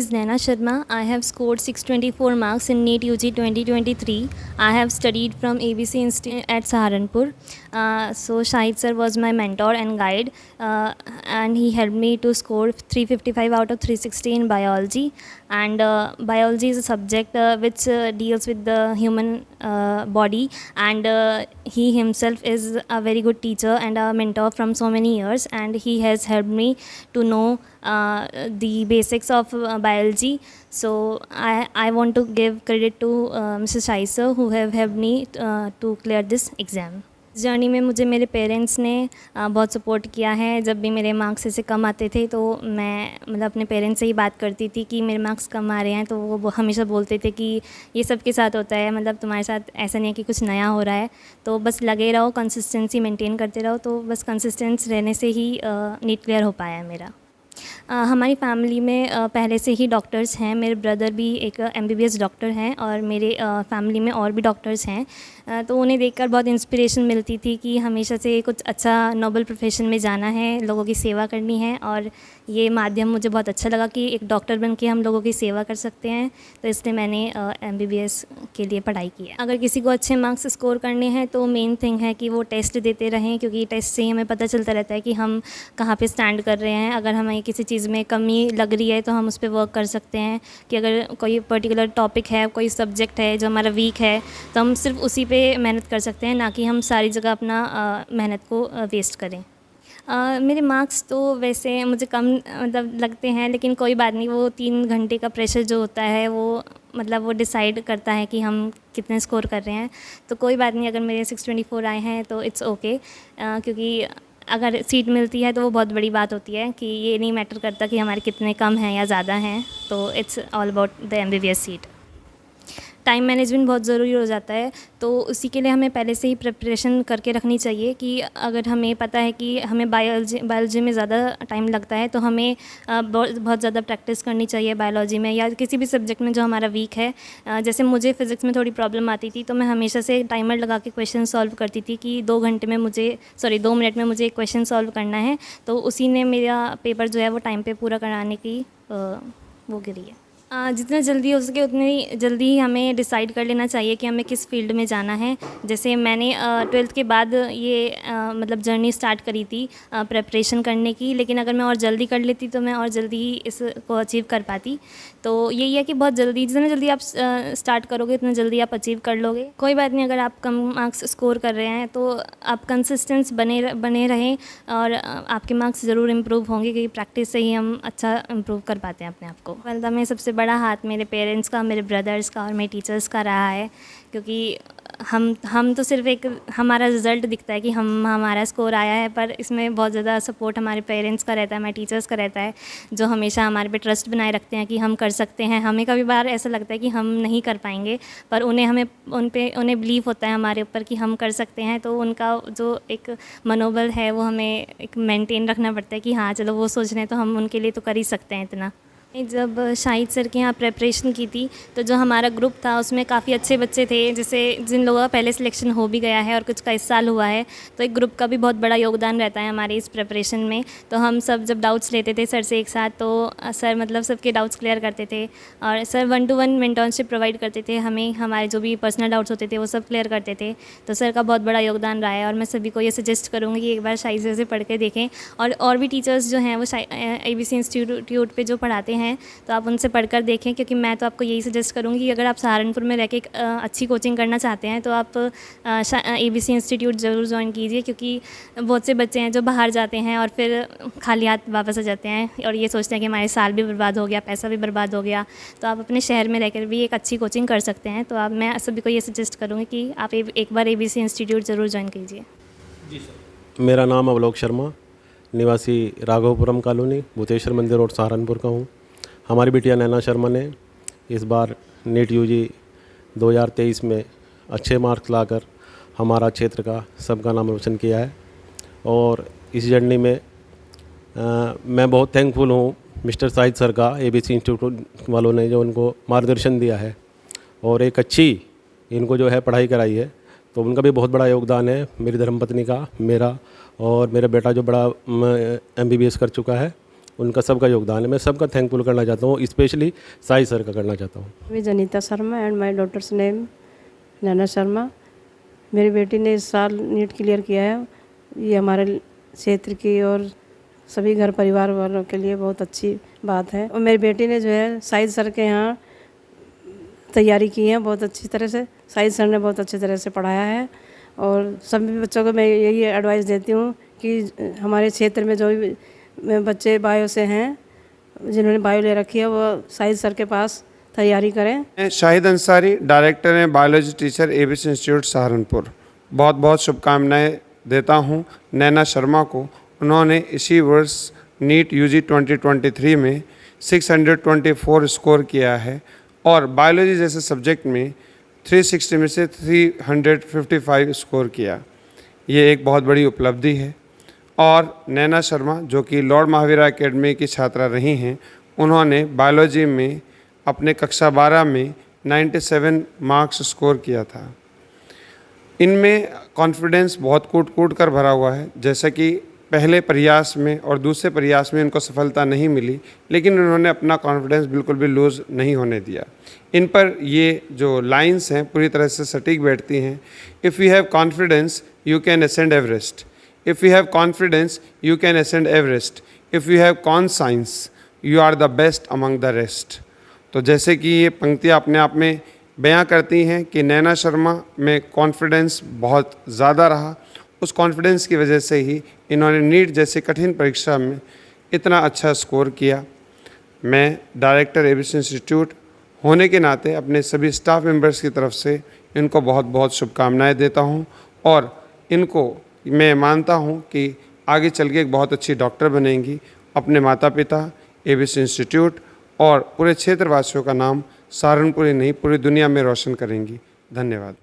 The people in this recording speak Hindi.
is Naina Sharma. I have scored 624 marks in NEET UG 2023. I have studied from ABC Institute at Saharanpur. So Shahid sir was my mentor and guide, and he helped me to score 355 out of 360 in biology. And biology is a subject which deals with the human body, and he himself is a very good teacher and a mentor from so many years, and he has helped me to know the basics of biology. So I want to give credit to Mrs. Shai sir who have helped me to clear this exam. Journey में मुझे मेरे पेरेंट्स ने बहुत सपोर्ट किया है। जब भी मेरे मार्क्स ऐसे कम आते थे तो मैं मतलब अपने पेरेंट्स से ही बात करती थी कि मेरे मार्क्स कम आ रहे हैं, तो वो हमेशा बोलते थे कि ये सबके साथ होता है, मतलब तुम्हारे साथ ऐसा नहीं है कि कुछ नया हो रहा है, तो बस लगे रहो, कंसिस्टेंसी मेंटेन करते रहो। तो बस कंसिस्टेंस रहने से ही नीट क्लियर हो पाया है मेरा। हमारी फैमिली में पहले से ही डॉक्टर्स हैं। मेरे ब्रदर भी एक MBBS डॉक्टर हैं और मेरे फैमिली में और भी डॉक्टर्स हैं। तो उन्हें देखकर बहुत इंस्पिरेशन मिलती थी कि हमेशा से कुछ अच्छा नोबल प्रोफेशन में जाना है, लोगों की सेवा करनी है, और ये माध्यम मुझे बहुत अच्छा लगा कि एक डॉक्टर बन के हम लोगों की सेवा कर सकते हैं। तो इसलिए मैंने MBBS के लिए पढ़ाई की है। अगर किसी को अच्छे मार्क्स स्कोर करने हैं तो मेन थिंग है कि वो टेस्ट देते रहें, क्योंकि टेस्ट से ही हमें पता चलता रहता है कि हम कहाँ पे स्टैंड कर रहे हैं। अगर हमें किसी चीज़ में कमी लग रही है तो हम उस पर वर्क कर सकते हैं कि अगर कोई पर्टिकुलर टॉपिक है, कोई सब्जेक्ट है जो हमारा वीक है, तो हम सिर्फ उसी पे मेहनत कर सकते हैं, ना कि हम सारी जगह अपना मेहनत को वेस्ट करें। मेरे मार्क्स तो वैसे मुझे कम मतलब लगते हैं, लेकिन कोई बात नहीं, वो 3 घंटे का प्रेशर जो होता है वो मतलब वो डिसाइड करता है कि हम कितने स्कोर कर रहे हैं। तो कोई बात नहीं, अगर मेरे 624 आए हैं तो इट्स ओके, क्योंकि अगर सीट मिलती है तो वो बहुत बड़ी बात होती है कि ये नहीं मैटर करता कि हमारे कितने कम हैं या ज़्यादा हैं। तो it's all about the MBBS seat. Time management बहुत ज़रूरी हो जाता है, तो उसी के लिए हमें पहले से ही प्रिपरेशन करके रखनी चाहिए कि अगर हमें पता है कि हमें बायोलॉजी में ज़्यादा टाइम लगता है तो हमें बहुत ज़्यादा प्रैक्टिस करनी चाहिए बायोलॉजी में या किसी भी सब्जेक्ट में जो हमारा वीक है। जैसे मुझे फ़िज़िक्स में थोड़ी प्रॉब्लम आती थी, तो मैं हमेशा से टाइमर लगा के क्वेश्चन सॉल्व करती थी कि 2 मिनट में मुझे एक क्वेश्चन सॉल्व करना है। तो उसी ने मेरा पेपर जो है वो टाइम पर पूरा कराने की वो करी है। जितना जल्दी हो सके उतनी जल्दी ही हमें डिसाइड कर लेना चाहिए कि हमें किस फील्ड में जाना है। जैसे मैंने 12th के बाद ये मतलब जर्नी स्टार्ट करी थी प्रिपरेशन करने की, लेकिन अगर मैं और जल्दी कर लेती तो मैं और जल्दी ही इसको अचीव कर पाती। तो यही है कि बहुत जल्दी, जितना जल्दी आप स्टार्ट करोगे उतना जल्दी आप अचीव कर लोगे। कोई बात नहीं, अगर आप कम मार्क्स स्कोर कर रहे हैं तो आप कंसिस्टेंस बने रहें और आपके मार्क्स ज़रूर इम्प्रूव होंगे, क्योंकि प्रैक्टिस से ही हम अच्छा इम्प्रूव कर पाते हैं अपने आप को। सफलता में सबसे बड़ा हाथ मेरे पेरेंट्स का, मेरे ब्रदर्स का और मेरे टीचर्स का रहा है, क्योंकि हम तो सिर्फ एक हमारा रिज़ल्ट दिखता है कि हमारा स्कोर आया है, पर इसमें बहुत ज़्यादा सपोर्ट हमारे पेरेंट्स का रहता है, हमारे टीचर्स का रहता है, जो हमेशा हमारे पे ट्रस्ट बनाए रखते हैं कि हम कर सकते हैं। हमें कभी बार ऐसा लगता है कि हम नहीं कर पाएंगे, पर उन्हें बिलीव होता है हमारे ऊपर कि हम कर सकते हैं। तो उनका जो एक मनोबल है वो हमें एक मेंटेन रखना पड़ता है कि हाँ चलो वो सोच रहे हैं तो हम उनके लिए तो कर ही सकते हैं इतना। जब शाहिद सर के यहाँ प्रेपरेशन की थी तो जो हमारा ग्रुप था उसमें काफ़ी अच्छे बच्चे थे, जैसे जिन लोगों का पहले सिलेक्शन हो भी गया है और कुछ का इस साल हुआ है, तो एक ग्रुप का भी बहुत बड़ा योगदान रहता है हमारे इस प्रेपरेशन में। तो हम सब जब डाउट्स लेते थे सर से एक साथ, तो सर मतलब सबके डाउट्स क्लियर करते थे, और सर 1-to-1 मेंटरशिप प्रोवाइड करते थे हमें, हमारे जो भी पर्सनल डाउट्स होते थे वो सब क्लियर करते थे। तो सर का बहुत बड़ा योगदान रहा है, और मैं सभी को ये सजेस्ट करूँगी कि एक बार शाहिद सर से पढ़ के देखें। और भी टीचर्स जो हैं वो ABC इंस्टीट्यूट पर जो पढ़ाते हैं तो आप उनसे पढ़कर देखें, क्योंकि मैं तो आपको यही सजेस्ट करूँगी कि अगर आप सहारनपुर में रह के अच्छी कोचिंग करना चाहते हैं तो आप ABC इंस्टीट्यूट ज़रूर ज्वाइन कीजिए, क्योंकि बहुत से बच्चे हैं जो बाहर जाते हैं और फिर खाली हाथ वापस आ जाते हैं और ये सोचते हैं कि हमारे साल भी बर्बाद हो गया, पैसा भी बर्बाद हो गया। तो आप अपने शहर में रहकर भी एक अच्छी कोचिंग कर सकते हैं। तो मैं सभी को ये सजेस्ट करूँगी कि आप एक बार ABC इंस्टीट्यूट ज़रूर ज्वाइन कीजिए। जी सर। मेरा नाम अवलोक शर्मा, निवासी राघवपुरम कॉलोनी, भूतेश्वर मंदिर रोड, सहारनपुर का हूँ। हमारी बिटिया नैना शर्मा ने इस बार NEET UG 2023 में अच्छे मार्क्स लाकर हमारा क्षेत्र का सबका नाम रोशन किया है, और इस जर्नी में मैं बहुत थैंकफुल हूँ मिस्टर शाहिद सर का, ABC इंस्टीट्यूट वालों ने जो उनको मार्गदर्शन दिया है और एक अच्छी इनको जो है पढ़ाई कराई है। तो उनका भी बहुत बड़ा योगदान है, मेरी धर्मपत्नी का, मेरा और मेरा बेटा जो बड़ा MBBS कर चुका है, उनका सबका योगदान है। मैं सबका थैंकफुल करना चाहता हूँ, स्पेशली साई सर का करना चाहता हूँ। मैं Janita Sharma and my daughter's name Naina Sharma. मेरी बेटी ने इस साल नीट क्लियर किया है। ये हमारे क्षेत्र की और सभी घर परिवार वालों के लिए बहुत अच्छी बात है। और मेरी बेटी ने जो है साहिद सर के यहाँ तैयारी की है बहुत अच्छी तरह से। साहिद सर ने बहुत अच्छी तरह से पढ़ाया है और सभी बच्चों को मैं यही एडवाइस देती हूँ कि हमारे क्षेत्र में जो भी बच्चे बायो से हैं, जिन्होंने बायो ले रखी है, वो साहिद सर के पास तैयारी करें। मैं शाहिद अंसारी, डायरेक्टर हैं biology teacher ABC institute Saharanpur. बहुत बहुत शुभकामनाएं देता हूं नैना शर्मा को। उन्होंने इसी वर्ष नीट यूजी 2023 में 624 स्कोर किया है और बायोलॉजी जैसे सब्जेक्ट में 360 में से 355 स्कोर किया। ये एक बहुत बड़ी उपलब्धि है। और नैना शर्मा जो कि लॉर्ड महावीरा एकेडमी की छात्रा रही हैं, उन्होंने बायोलॉजी में अपने कक्षा 12 में 97 मार्क्स स्कोर किया था। इनमें कॉन्फिडेंस बहुत कूट कर भरा हुआ है। जैसे कि पहले प्रयास में और दूसरे प्रयास में इनको सफलता नहीं मिली, लेकिन उन्होंने अपना कॉन्फिडेंस बिल्कुल भी लूज़ नहीं होने दिया। इन पर ये जो लाइंस हैं पूरी तरह से सटीक बैठती हैं। If you have confidence you can ascend Everest. If you have confidence you can ascend Everest. If you have conscience you are the best among the rest. तो जैसे कि ये पंक्तियाँ अपने आप में बयां करती हैं कि नैना शर्मा में कॉन्फिडेंस बहुत ज़्यादा रहा। उस कॉन्फिडेंस की वजह से ही इन्होंने नीट जैसे कठिन परीक्षा में इतना अच्छा स्कोर किया। मैं डायरेक्टर एबीसी इंस्टीट्यूट होने के नाते अपने सभी स्टाफ मेंबर्स की तरफ से इनको बहुत बहुत शुभकामनाएं देता हूं और इनको मैं मानता हूं कि आगे चल के एक बहुत अच्छी डॉक्टर बनेंगी। अपने माता पिता, एबीसी इंस्टीट्यूट और पूरे क्षेत्रवासियों का नाम सहारनपुर ही नहीं पूरी दुनिया में रोशन करेंगी। धन्यवाद।